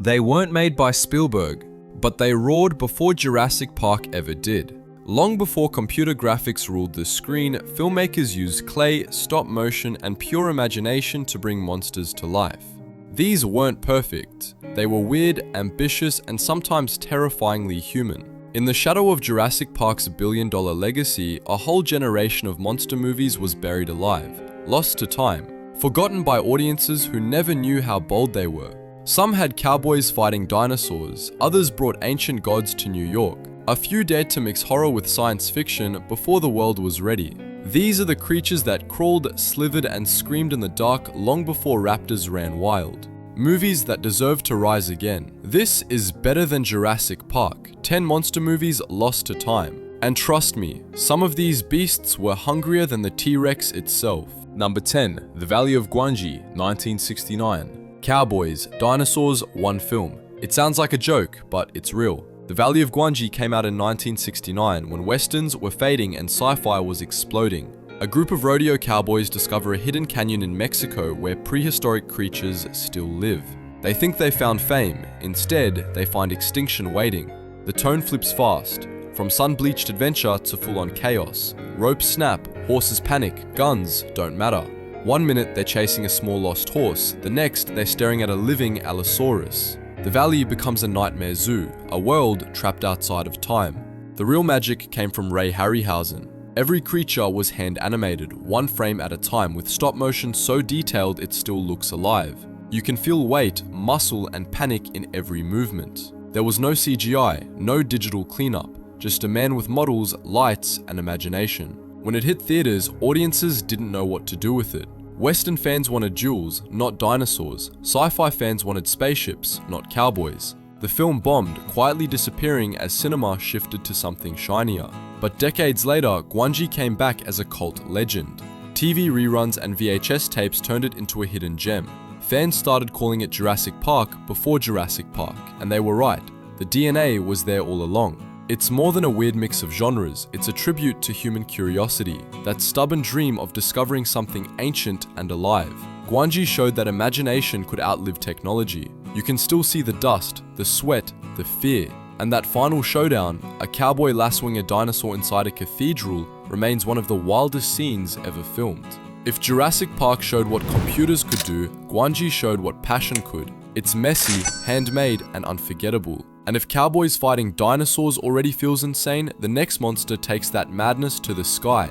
They weren't made by Spielberg, but they roared before Jurassic Park ever did. Long before computer graphics ruled the screen, filmmakers used clay, stop motion, and pure imagination to bring monsters to life. These weren't perfect. They were weird, ambitious, and sometimes terrifyingly human. In the shadow of Jurassic Park's billion-dollar legacy, a whole generation of monster movies was buried alive, lost to time, forgotten by audiences who never knew how bold they were. Some had cowboys fighting dinosaurs, others brought ancient gods to New York. A few dared to mix horror with science fiction before the world was ready. These are the creatures that crawled, slithered, and screamed in the dark long before raptors ran wild. Movies that deserve to rise again. This is better than Jurassic Park, 10 monster movies lost to time. And trust me, some of these beasts were hungrier than the T-Rex itself. Number 10, The Valley of Gwangi, 1969. Cowboys, dinosaurs, one film. It sounds like a joke, but it's real. The Valley of Gwangi came out in 1969 when westerns were fading and sci-fi was exploding. A group of rodeo cowboys discover a hidden canyon in Mexico where prehistoric creatures still live. They think they found fame. Instead, they find extinction waiting. The tone flips fast, from sun-bleached adventure to full-on chaos. Ropes snap, horses panic, guns don't matter. One minute they're chasing a small lost horse, the next they're staring at a living Allosaurus. The valley becomes a nightmare zoo, a world trapped outside of time. The real magic came from Ray Harryhausen. Every creature was hand animated, one frame at a time, with stop motion so detailed it still looks alive. You can feel weight, muscle, and panic in every movement. There was no CGI, no digital cleanup, just a man with models, lights, and imagination. When it hit theaters, audiences didn't know what to do with it. Western fans wanted duels, not dinosaurs. Sci-fi fans wanted spaceships, not cowboys. The film bombed, quietly disappearing as cinema shifted to something shinier. But decades later, Gwangi came back as a cult legend. TV reruns and VHS tapes turned it into a hidden gem. Fans started calling it Jurassic Park before Jurassic Park, and they were right. The DNA was there all along. It's more than a weird mix of genres, it's a tribute to human curiosity, that stubborn dream of discovering something ancient and alive. Gwangi showed that imagination could outlive technology. You can still see the dust, the sweat, the fear, and that final showdown, a cowboy lassoing a dinosaur inside a cathedral, remains one of the wildest scenes ever filmed. If Jurassic Park showed what computers could do, Gwangi showed what passion could. It's messy, handmade, and unforgettable. And if cowboys fighting dinosaurs already feels insane, the next monster takes that madness to the sky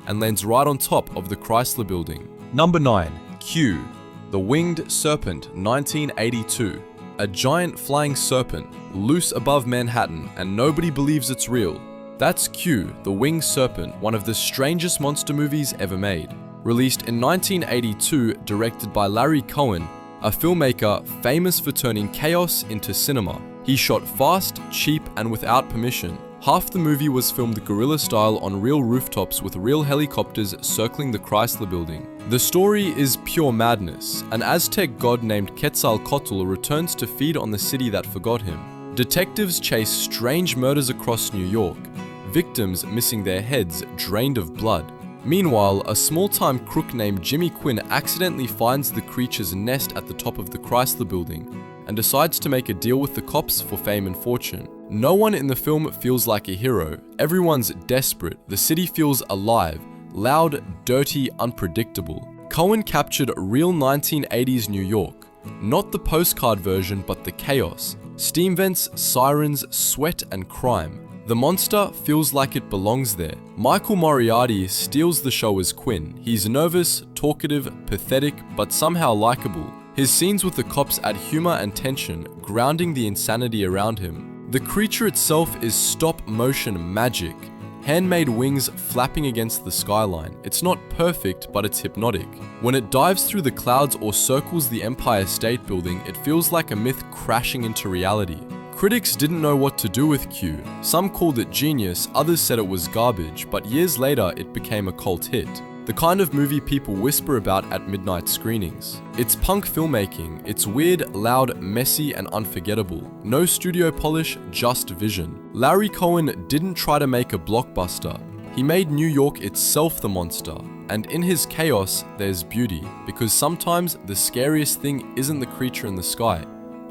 and lands right on top of the Chrysler Building. Number 9. Q. The Winged Serpent, 1982. A giant flying serpent, loose above Manhattan, and nobody believes it's real. That's Q, The Winged Serpent, one of the strangest monster movies ever made. Released in 1982, directed by Larry Cohen, a filmmaker famous for turning chaos into cinema. He shot fast, cheap, and without permission. Half the movie was filmed guerrilla style on real rooftops with real helicopters circling the Chrysler Building. The story is pure madness. An Aztec god named Quetzalcoatl returns to feed on the city that forgot him. Detectives chase strange murders across New York, victims missing their heads, drained of blood. Meanwhile, a small-time crook named Jimmy Quinn accidentally finds the creature's nest at the top of the Chrysler Building and decides to make a deal with the cops for fame and fortune. No one in the film feels like a hero. Everyone's desperate. The city feels alive, loud, dirty, unpredictable. Cohen captured real 1980s New York. Not the postcard version, but the chaos. Steam vents, sirens, sweat, and crime. The monster feels like it belongs there. Michael Moriarty steals the show as Quinn. He's nervous, talkative, pathetic, but somehow likable. His scenes with the cops add humor and tension, grounding the insanity around him. The creature itself is stop-motion magic. Handmade wings flapping against the skyline. It's not perfect, but it's hypnotic. When it dives through the clouds or circles the Empire State Building, it feels like a myth crashing into reality. Critics didn't know what to do with Q. Some called it genius, others said it was garbage, but years later it became a cult hit. The kind of movie people whisper about at midnight screenings. It's punk filmmaking. It's weird, loud, messy, and unforgettable. No studio polish, just vision. Larry Cohen didn't try to make a blockbuster. He made New York itself the monster. And in his chaos, there's beauty. Because sometimes the scariest thing isn't the creature in the sky.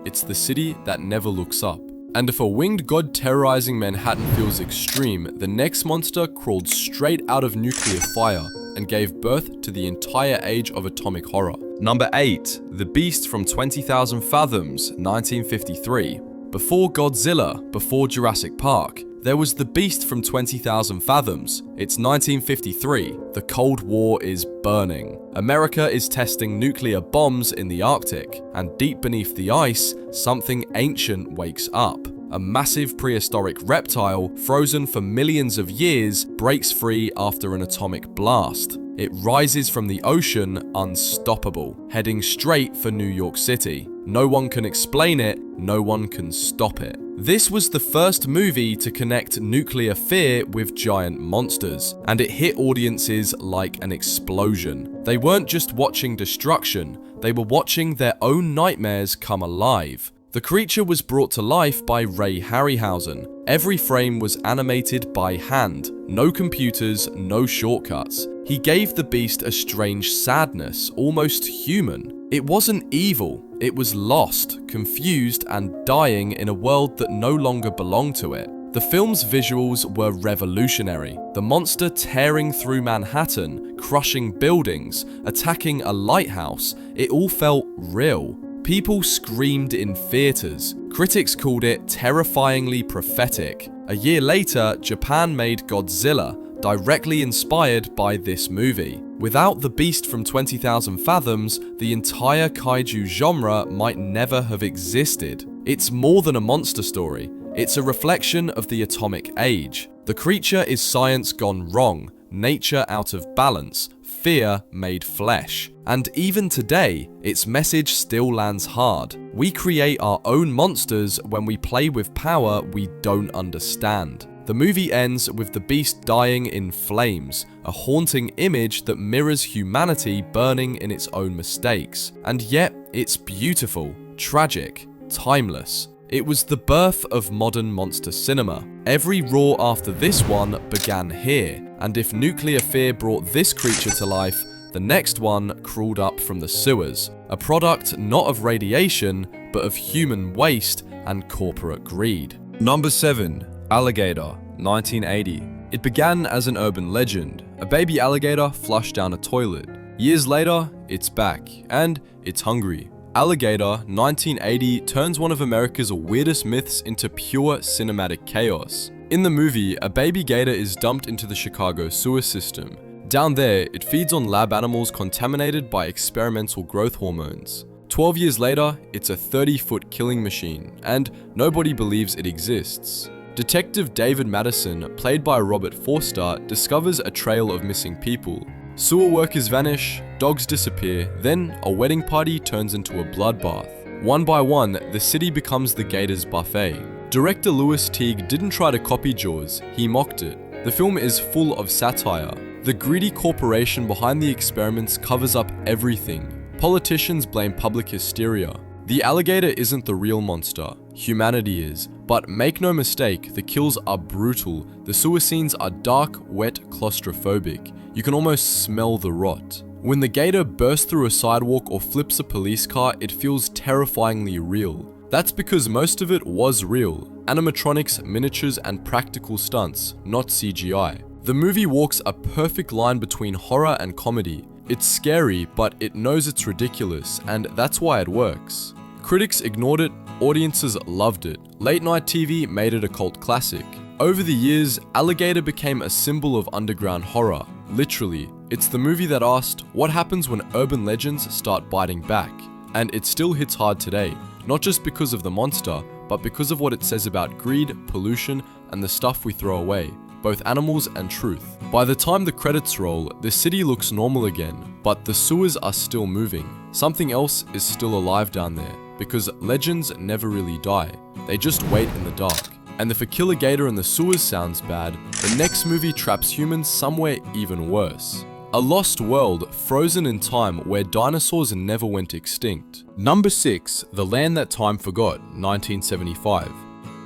it's the city that never looks up. And if a winged god terrorizing Manhattan feels extreme, the next monster crawled straight out of nuclear fire and gave birth to the entire age of atomic horror. Number 8. The Beast from 20,000 Fathoms, 1953. Before Godzilla, before Jurassic Park, there was the Beast from 20,000 Fathoms. It's 1953. The Cold War is burning. America is testing nuclear bombs in the Arctic, and deep beneath the ice, something ancient wakes up. A massive prehistoric reptile, frozen for millions of years, breaks free after an atomic blast. It rises from the ocean unstoppable, heading straight for New York City. No one can explain it, no one can stop it. This was the first movie to connect nuclear fear with giant monsters, and it hit audiences like an explosion. They weren't just watching destruction, they were watching their own nightmares come alive. The creature was brought to life by Ray Harryhausen. Every frame was animated by hand, no computers, no shortcuts. He gave the beast a strange sadness, almost human. It wasn't evil, it was lost, confused, and dying in a world that no longer belonged to it. The film's visuals were revolutionary. The monster tearing through Manhattan, crushing buildings, attacking a lighthouse, it all felt real. People screamed in theaters. Critics called it terrifyingly prophetic. A year later, Japan made Godzilla, directly inspired by this movie. Without the Beast from 20,000 Fathoms, the entire kaiju genre might never have existed. It's more than a monster story. It's a reflection of the atomic age. The creature is science gone wrong, nature out of balance, fear made flesh. And even today, its message still lands hard. We create our own monsters when we play with power we don't understand. The movie ends with the beast dying in flames, a haunting image that mirrors humanity burning in its own mistakes. And yet, it's beautiful, tragic, timeless. It was the birth of modern monster cinema. Every roar after this one began here, and if nuclear fear brought this creature to life, the next one crawled up from the sewers, a product not of radiation, but of human waste and corporate greed. Number 7. Alligator, 1980. It began as an urban legend, a baby alligator flushed down a toilet. Years later, it's back, and it's hungry. Alligator, 1980, turns one of America's weirdest myths into pure cinematic chaos. In the movie, a baby gator is dumped into the Chicago sewer system. Down there, it feeds on lab animals contaminated by experimental growth hormones. 12 years later, it's a 30-foot killing machine, and nobody believes it exists. Detective David Madison, played by Robert Forster, discovers a trail of missing people. Sewer workers vanish, dogs disappear, then a wedding party turns into a bloodbath. One by one, the city becomes the Gator's buffet. Director Louis Teague didn't try to copy Jaws, he mocked it. The film is full of satire. The greedy corporation behind the experiments covers up everything. Politicians blame public hysteria. The alligator isn't the real monster, humanity is. But make no mistake, the kills are brutal. The sewer scenes are dark, wet, claustrophobic. You can almost smell the rot. When the gator bursts through a sidewalk or flips a police car, it feels terrifyingly real. That's because most of it was real. Animatronics, miniatures, and practical stunts, not CGI. The movie walks a perfect line between horror and comedy. It's scary, but it knows it's ridiculous, and that's why it works. Critics ignored it, audiences loved it. Late night TV made it a cult classic. Over the years, Alligator became a symbol of underground horror. Literally, it's the movie that asked, what happens when urban legends start biting back? And it still hits hard today, not just because of the monster, but because of what it says about greed, pollution, and the stuff we throw away, both animals and truth. By the time the credits roll, the city looks normal again, but the sewers are still moving. Something else is still alive down there, because legends never really die, they just wait in the dark. And if a killer gator in the sewers sounds bad, the next movie traps humans somewhere even worse. A lost world frozen in time where dinosaurs never went extinct. Number 6, The Land That Time Forgot, 1975.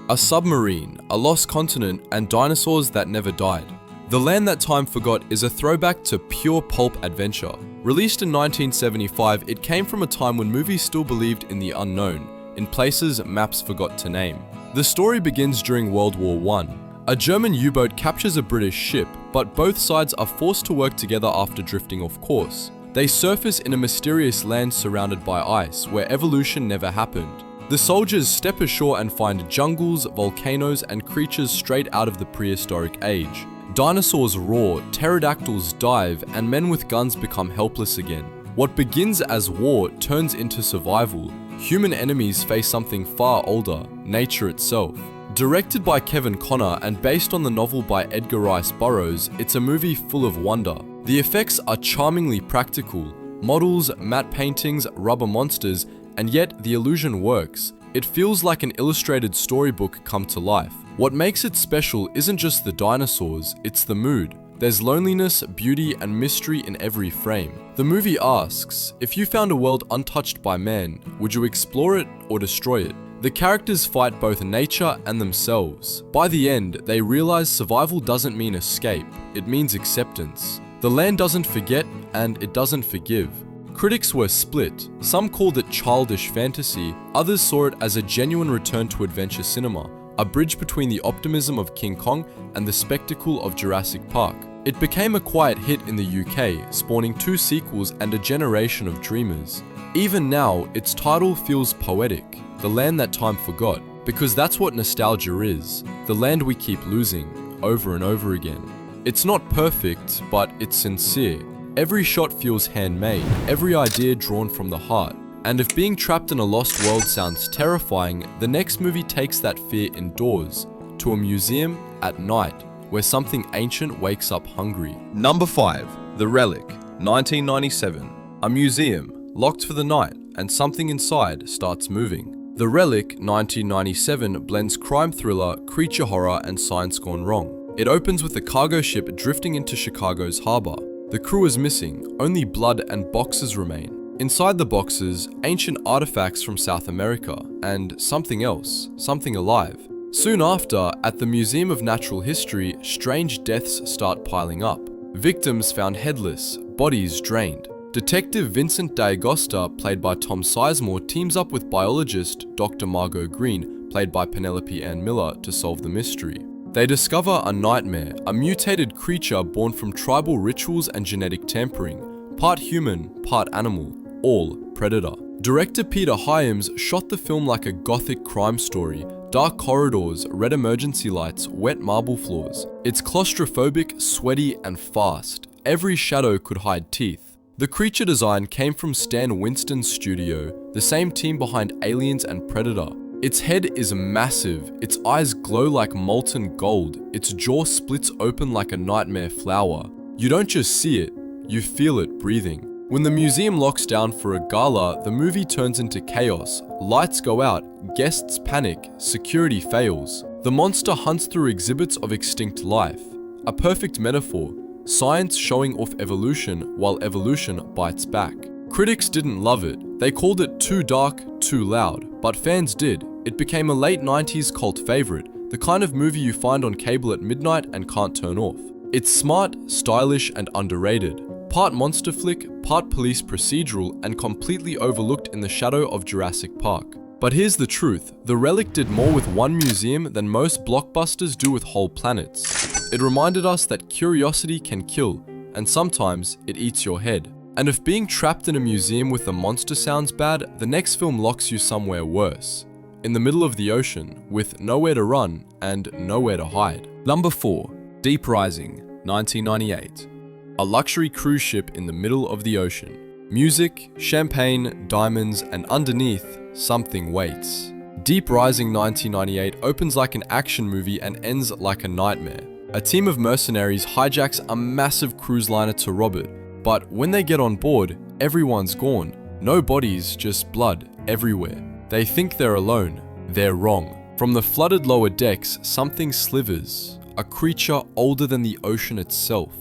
A submarine, a lost continent, and dinosaurs that never died. The Land That Time Forgot is a throwback to pure pulp adventure. Released in 1975, it came from a time when movies still believed in the unknown. in places maps forgot to name. The story begins during World War I. A German U-boat captures a British ship, but both sides are forced to work together after drifting off course. They surface in a mysterious land surrounded by ice, where evolution never happened. The soldiers step ashore and find jungles, volcanoes, and creatures straight out of the prehistoric age. Dinosaurs roar, pterodactyls dive, and men with guns become helpless again. What begins as war turns into survival. Human enemies face something far older, nature itself. Directed by Kevin Connor and based on the novel by Edgar Rice Burroughs, it's a movie full of wonder. The effects are charmingly practical. Models, matte paintings, rubber monsters, and yet the illusion works. It feels like an illustrated storybook come to life. What makes it special isn't just the dinosaurs, it's the mood. There's loneliness, beauty, and mystery in every frame. The movie asks, if you found a world untouched by man, would you explore it or destroy it? The characters fight both nature and themselves. By the end, they realize survival doesn't mean escape, it means acceptance. The land doesn't forget, and it doesn't forgive. Critics were split. Some called it childish fantasy, others saw it as a genuine return to adventure cinema, a bridge between the optimism of King Kong and the spectacle of Jurassic Park. It became a quiet hit in the UK, spawning 2 sequels and a generation of dreamers. Even now, its title feels poetic, the land that time forgot, because that's what nostalgia is, the land we keep losing, over and over again. It's not perfect, but it's sincere. Every shot feels handmade, every idea drawn from the heart. And if being trapped in a lost world sounds terrifying, the next movie takes that fear indoors, to a museum at night, where something ancient wakes up hungry. Number 5. The Relic, 1997. A museum, locked for the night, and something inside starts moving. The Relic, 1997, blends crime thriller, creature horror, and science gone wrong. It opens with a cargo ship drifting into Chicago's harbor. The crew is missing, only blood and boxes remain. Inside the boxes, ancient artifacts from South America, and something else, something alive. Soon after, at the Museum of Natural History, strange deaths start piling up. Victims found headless, bodies drained. Detective Vincent D'Agosta, played by Tom Sizemore, teams up with biologist Dr. Margot Green, played by Penelope Ann Miller, to solve the mystery. They discover a nightmare, a mutated creature born from tribal rituals and genetic tampering, part human, part animal, all predator. Director Peter Hyams shot the film like a gothic crime story, dark corridors, red emergency lights, wet marble floors. It's claustrophobic, sweaty, and fast. Every shadow could hide teeth. The creature design came from Stan Winston's studio, the same team behind Aliens and Predator. Its head is massive, its eyes glow like molten gold, its jaw splits open like a nightmare flower. You don't just see it, you feel it breathing. When the museum locks down for a gala, the movie turns into chaos. Lights go out, guests panic, security fails. The monster hunts through exhibits of extinct life. A perfect metaphor, science showing off evolution while evolution bites back. Critics didn't love it. They called it too dark, too loud, but fans did. It became a late 90s cult favorite, the kind of movie you find on cable at midnight and can't turn off. It's smart, stylish, and underrated. Part monster flick, part police procedural, and completely overlooked in the shadow of Jurassic Park. But here's the truth, The Relic did more with one museum than most blockbusters do with whole planets. It reminded us that curiosity can kill, and sometimes it eats your head. And if being trapped in a museum with a monster sounds bad, the next film locks you somewhere worse. In the middle of the ocean, with nowhere to run and nowhere to hide. Number 4. Deep Rising, 1998. A luxury cruise ship in the middle of the ocean. Music, champagne, diamonds, and underneath, something waits. Deep Rising 1998 opens like an action movie and ends like a nightmare. A team of mercenaries hijacks a massive cruise liner to rob it. But when they get on board, everyone's gone. No bodies, just blood everywhere. They think they're alone. They're wrong. From the flooded lower decks, something slivers. A creature older than the ocean itself.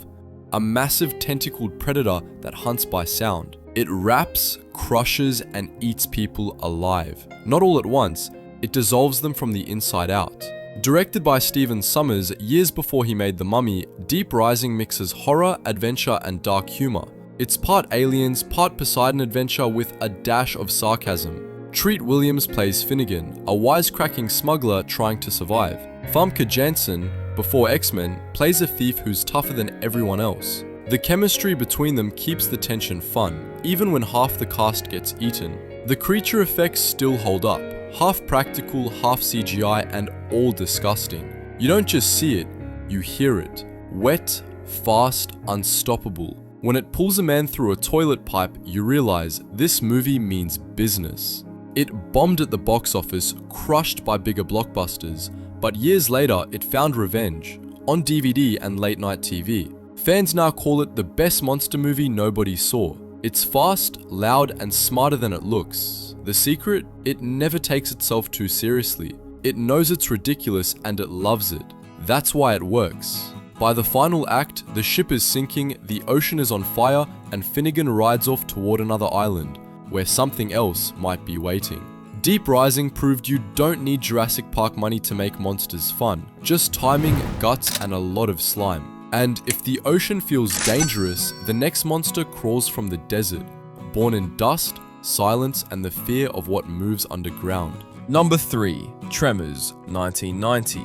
A massive tentacled predator that hunts by sound. It wraps, crushes, and eats people alive. Not all at once, it dissolves them from the inside out. Directed by Stephen Sommers years before he made The Mummy, Deep Rising mixes horror, adventure, and dark humor. It's part Aliens, part Poseidon adventure with a dash of sarcasm. Treat Williams plays Finnegan, a wisecracking smuggler trying to survive. Famke Janssen, before X-Men, plays a thief who's tougher than everyone else. The chemistry between them keeps the tension fun, even when half the cast gets eaten. The creature effects still hold up, half practical, half CGI, and all disgusting. You don't just see it, you hear it. Wet, fast, unstoppable. When it pulls a man through a toilet pipe, you realize this movie means business. It bombed at the box office, crushed by bigger blockbusters, but years later it found revenge, on DVD and late night TV. Fans now call it the best monster movie nobody saw. It's fast, loud, and smarter than it looks. The secret? It never takes itself too seriously. It knows it's ridiculous and it loves it. That's why it works. By the final act, the ship is sinking, the ocean is on fire, and Finnegan rides off toward another island, where something else might be waiting. Deep Rising proved you don't need Jurassic Park money to make monsters fun. Just timing, guts, and a lot of slime. And if the ocean feels dangerous, the next monster crawls from the desert, born in dust, silence, and the fear of what moves underground. Number 3. Tremors, 1990.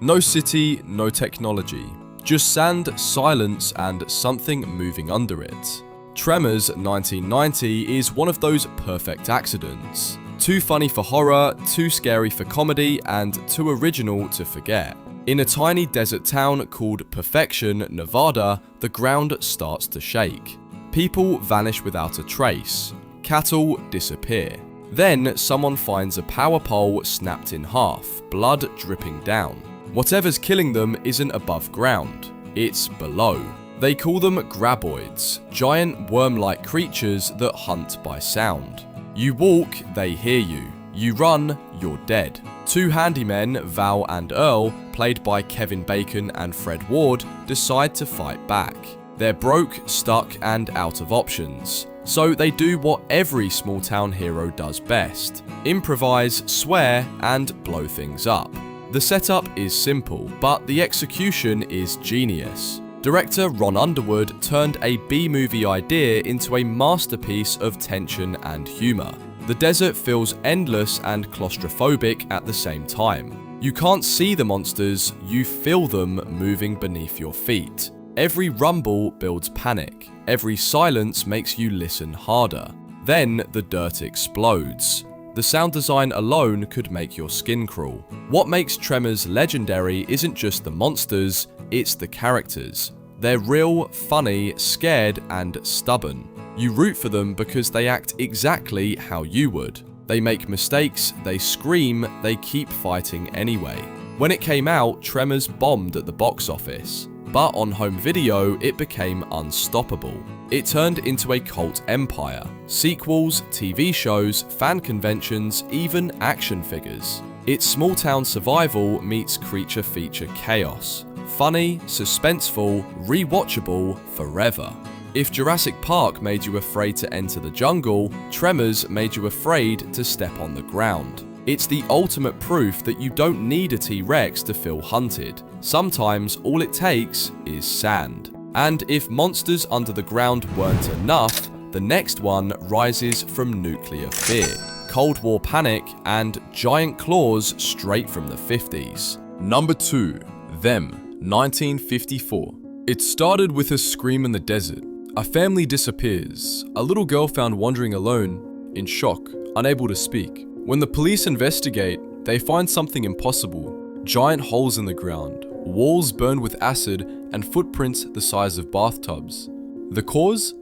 No city, no technology. Just sand, silence, and something moving under it. Tremors 1990 is one of those perfect accidents. Too funny for horror, too scary for comedy, and too original to forget. In a tiny desert town called Perfection, Nevada, the ground starts to shake. People vanish without a trace. Cattle disappear. Then someone finds a power pole snapped in half, blood dripping down. Whatever's killing them isn't above ground, it's below. They call them graboids, giant worm-like creatures that hunt by sound. You walk, they hear you. You run, you're dead. Two handymen, Val and Earl, played by Kevin Bacon and Fred Ward, decide to fight back. They're broke, stuck, and out of options. So they do what every small town hero does best: improvise, swear, and blow things up. The setup is simple, but the execution is genius. Director Ron Underwood turned a B-movie idea into a masterpiece of tension and humor. The desert feels endless and claustrophobic at the same time. You can't see the monsters, you feel them moving beneath your feet. Every rumble builds panic. Every silence makes you listen harder. Then the dirt explodes. The sound design alone could make your skin crawl. What makes Tremors legendary isn't just the monsters, it's the characters. They're real, funny, scared, and stubborn. You root for them because they act exactly how you would. They make mistakes, they scream, they keep fighting anyway. When it came out, Tremors bombed at the box office. But on home video, it became unstoppable. It turned into a cult empire. Sequels, TV shows, fan conventions, even action figures. It's small town survival meets creature feature chaos. Funny, suspenseful, rewatchable forever. If Jurassic Park made you afraid to enter the jungle, Tremors made you afraid to step on the ground. It's the ultimate proof that you don't need a T-Rex to feel hunted. Sometimes all it takes is sand. And if monsters under the ground weren't enough, the next one rises from nuclear fear, Cold War panic, and giant claws straight from the 50s. Number 2. Them, 1954. It started with a scream in the desert. A family disappears. A little girl found wandering alone, in shock, unable to speak. When the police investigate, they find something impossible. Giant holes in the ground, walls burned with acid, and footprints the size of bathtubs. The cause?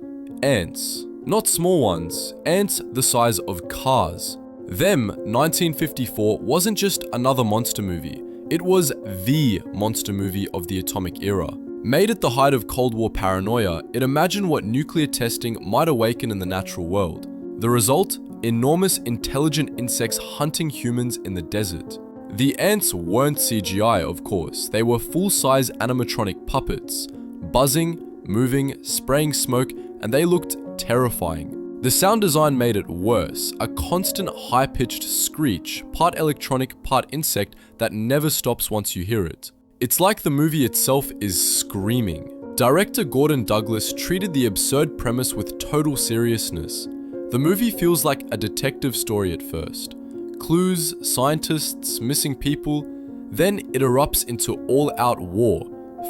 Ants. Not small ones, ants the size of cars. Them, 1954 wasn't just another monster movie. It was the monster movie of the atomic era. Made at the height of Cold War paranoia, it imagined what nuclear testing might awaken in the natural world. The result? Enormous intelligent insects hunting humans in the desert. The ants weren't CGI, of course. They were full-size animatronic puppets, buzzing, moving, spraying smoke, and they looked terrifying. The sound design made it worse, a constant high-pitched screech, part electronic, part insect that never stops once you hear it. It's like the movie itself is screaming. Director Gordon Douglas treated the absurd premise with total seriousness. The movie feels like a detective story at first. Clues, scientists, missing people, then it erupts into all-out war.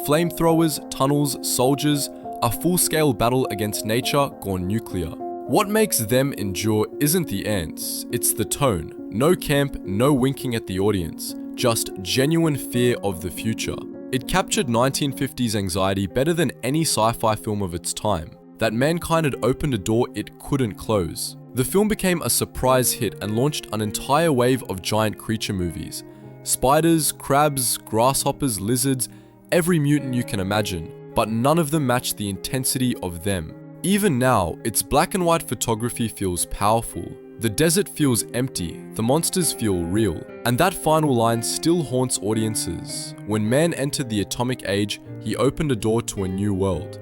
Flamethrowers, tunnels, soldiers, a full-scale battle against nature gone nuclear. What makes them endure isn't the ants, it's the tone. No camp, no winking at the audience, just genuine fear of the future. It captured 1950s anxiety better than any sci-fi film of its time, that mankind had opened a door it couldn't close. The film became a surprise hit and launched an entire wave of giant creature movies. Spiders, crabs, grasshoppers, lizards, every mutant you can imagine, but none of them matched the intensity of them. Even now, its black and white photography feels powerful. The desert feels empty, the monsters feel real, and that final line still haunts audiences. When man entered the atomic age, he opened a door to a new world.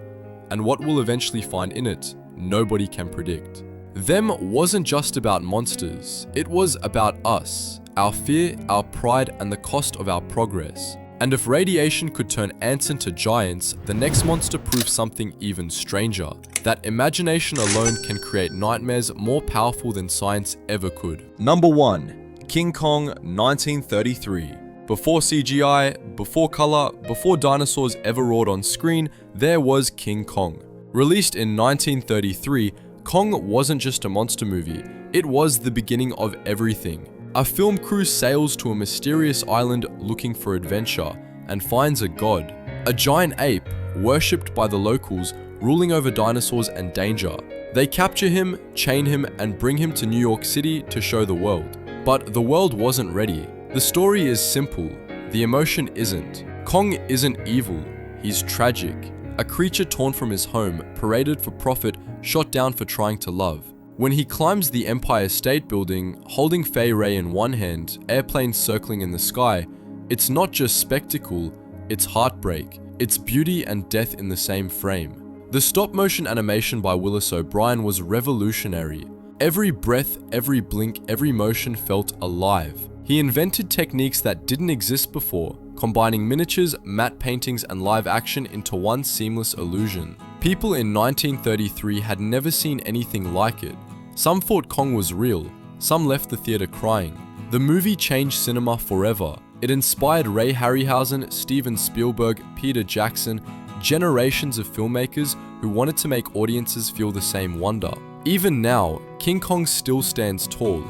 And what we'll eventually find in it, nobody can predict. Them wasn't just about monsters, it was about us, our fear, our pride, and the cost of our progress. And if radiation could turn ants into giants, the next monster proves something even stranger. That imagination alone can create nightmares more powerful than science ever could. Number 1. King Kong 1933. Before CGI, before color, before dinosaurs ever roared on screen, there was King Kong. Released in 1933, Kong wasn't just a monster movie, it was the beginning of everything. A film crew sails to a mysterious island looking for adventure and finds a god, a giant ape worshipped by the locals, ruling over dinosaurs and danger. They capture him, chain him, and bring him to New York City to show the world. But the world wasn't ready. The story is simple, the emotion isn't. Kong isn't evil, he's tragic. A creature torn from his home, paraded for profit, shot down for trying to love. When he climbs the Empire State Building, holding Fay Ray in one hand, airplanes circling in the sky, it's not just spectacle, it's heartbreak. It's beauty and death in the same frame. The stop-motion animation by Willis O'Brien was revolutionary. Every breath, every blink, every motion felt alive. He invented techniques that didn't exist before, combining miniatures, matte paintings, and live action into one seamless illusion. People in 1933 had never seen anything like it. Some thought Kong was real, some left the theater crying. The movie changed cinema forever. It inspired Ray Harryhausen, Steven Spielberg, Peter Jackson, generations of filmmakers who wanted to make audiences feel the same wonder. Even now, King Kong still stands tall.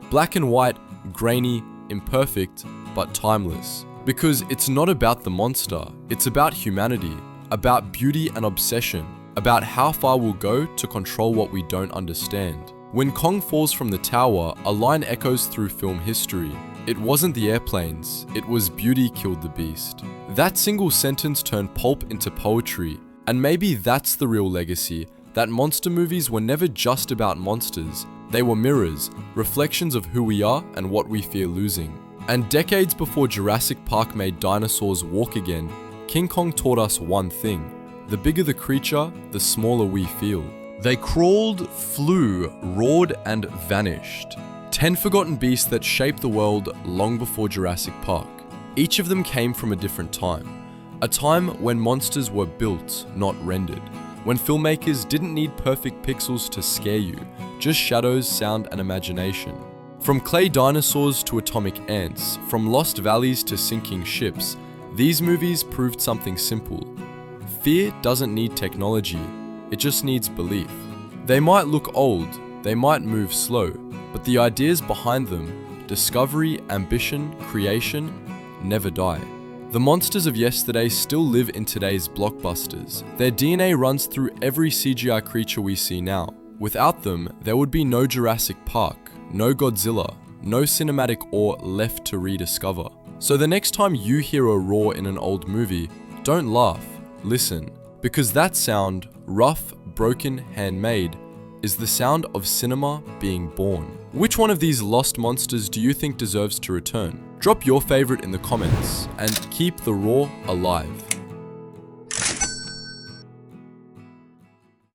Black and white, grainy, imperfect, but timeless. Because it's not about the monster, it's about humanity, about beauty and obsession, about how far we'll go to control what we don't understand. When Kong falls from the tower, a line echoes through film history. It wasn't the airplanes, it was beauty killed the beast. That single sentence turned pulp into poetry, and maybe that's the real legacy, that monster movies were never just about monsters. They were mirrors, reflections of who we are and what we fear losing. And decades before Jurassic Park made dinosaurs walk again, King Kong taught us one thing. The bigger the creature, the smaller we feel. They crawled, flew, roared, and vanished. 10 forgotten beasts that shaped the world long before Jurassic Park. Each of them came from a different time. A time when monsters were built, not rendered. When filmmakers didn't need perfect pixels to scare you, just shadows, sound, and imagination. From clay dinosaurs to atomic ants, from lost valleys to sinking ships, these movies proved something simple. Fear doesn't need technology, it just needs belief. They might look old, they might move slow, but the ideas behind them, discovery, ambition, creation, never die. The monsters of yesterday still live in today's blockbusters. Their DNA runs through every CGI creature we see now. Without them, there would be no Jurassic Park, no Godzilla, no cinematic awe left to rediscover. So the next time you hear a roar in an old movie, don't laugh, listen. Because that sound, rough, broken, handmade, is the sound of cinema being born. Which one of these lost monsters do you think deserves to return? Drop your favorite in the comments and keep the roar alive.